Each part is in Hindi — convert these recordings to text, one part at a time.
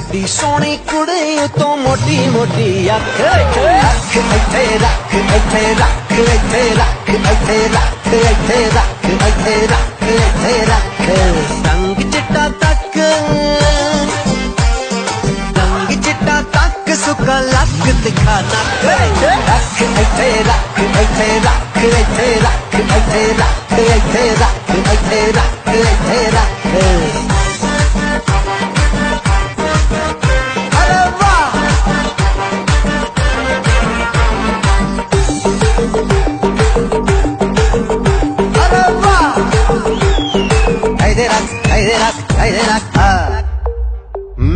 ਐਡੀ ਸੋਹਣੀ ਕੁੜੀ ਤੋਂ ਮੋਟੀ ਮੋਟੀ ਅੱਖ ਅੱਖ ਇੱਥੇ ਰੱਖ ਇੱਥੇ ਰੱਖ ਇੱਥੇ ਰੱਖ ਇੱਥੇ ਰੱਖ ਇੱਥੇ ਰੱਖ ਇੱਥੇ ਰੱਖ ਇੱਥੇ ਰੱਖ ਰੰਗ ਚਿੱਟਾ ਤੱਕ ਰੰਗ ਚਿੱਟਾ ਤੱਕ ਸੁੱਕਾ ਲੱਕ ਦਿਖਾ ਨੱਕ ਰੱਖ ਇੱਥੇ ਰੱਖ ਇੱਥੇ ਰੱਖ ਇੱਥੇ ਰੱਖ ਇੱਥੇ ਰੱਖ ਇੱਥੇ ਰੱਖ ਇੱਥੇ ਰੱਖ ਇੱਥੇ ਰੱਖ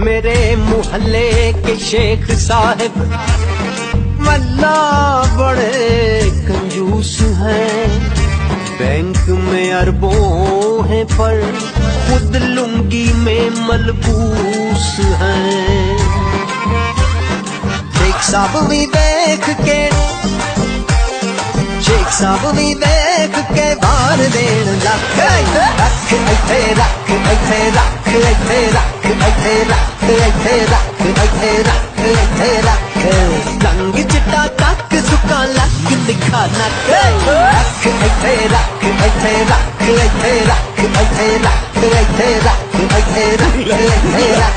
मेरे मोहल्ले के शेख साहब वल्ला बड़े कंजूस हैं, बैंक में अरबों हैं पर खुद लुंगी में मलबूस हैं। शेख साहब भी देख के शेख साहब भी देख के बार देन लख रख इथे रख इथे रख इथे रख इथे रख इथे रख इथे रख इथे रख रंग चिट्टा तक सुका लक दिखा नक रख इथे रख इथे रख इथे रख इथे रख इथे रख इथे रख इथे रख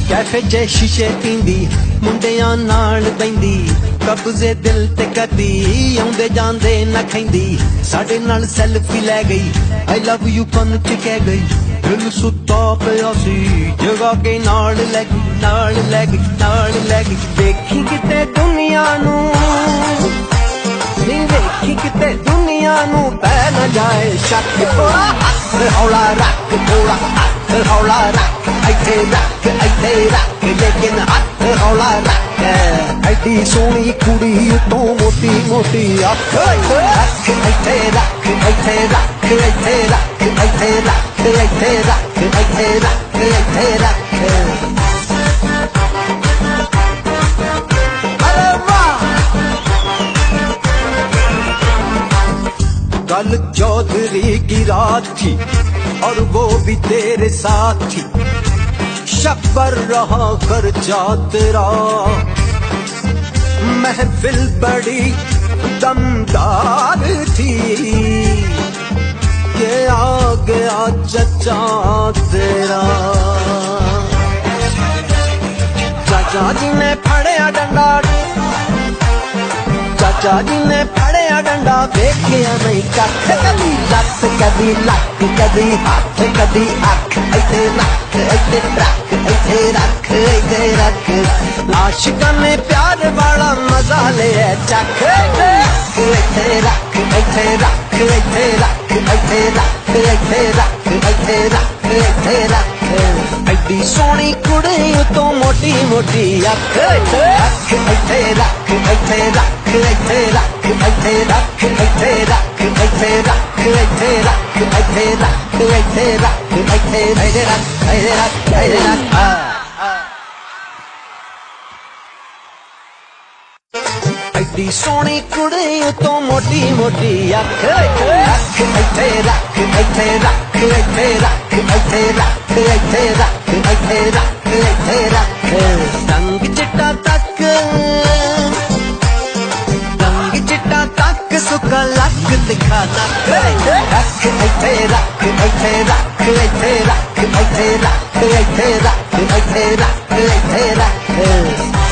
कैफे जे शीशे पींदी मुंडियां नाल बैंदी कब्जे दिल ते कदी आउंदे जांदे न खैंदी साडे नाल सेल्फी लै गई आई लव यू पन च कह गई दिल सुत्ता पिया सी जगा के नाल लै गई नाल लै गई नाल लै गई देखी किते दुनिया नू नी देखी किते दुनिया नू पै न जाए शक थोड़ा हथ हौला रख थोड़ा हथ हौला रख इथे रख इथे रख लेकिन हथ हौला रख एडी सोहनी कुड़ी तो मोटी मोटी अख रख इथे रख इथे रख इथे रख इथे रख इथे रख इथे रख इथे रख कल चौधरी की रात थी और वो भी तेरे साथ थी शब्बर रहा खर्चा तेरा महफिल बड़ी दमदार थी ये आ गया चचा तेरा चाचा जी ने फड़िया डंडा चाचा जी ने फड़िया डंडा देखिया नहीं कख कदी लत कदी लक कदी हाथ कदी अख इथे रख इथे रख इथे रख इथे रख आशिकां ने प्यार वाला मजा ले चख इथे रख इथे रख इथे रख इथे रख इथे रख इथे रख इथे रख एडी सोहनी कुड़ी तो मोटी मोटी अख रख इथे रख इथे रख इथे रख इथे रख इथे रख इथे रख इथे रख इथे रख इथे रख इथे रख इथे रख इथे रख एडी सोहनी कुड़ी तो मोटी मोटी अख रख इथे रख इथे रख इथे रख इथे रख इथे रख इथे रख इथे रख रंग चिट्टा तक रंग चिट्टा तक सुका लक दिखा नक रख इथे रख इथे रख इथे रख इथे रख इथे रख इथे रख इथे रख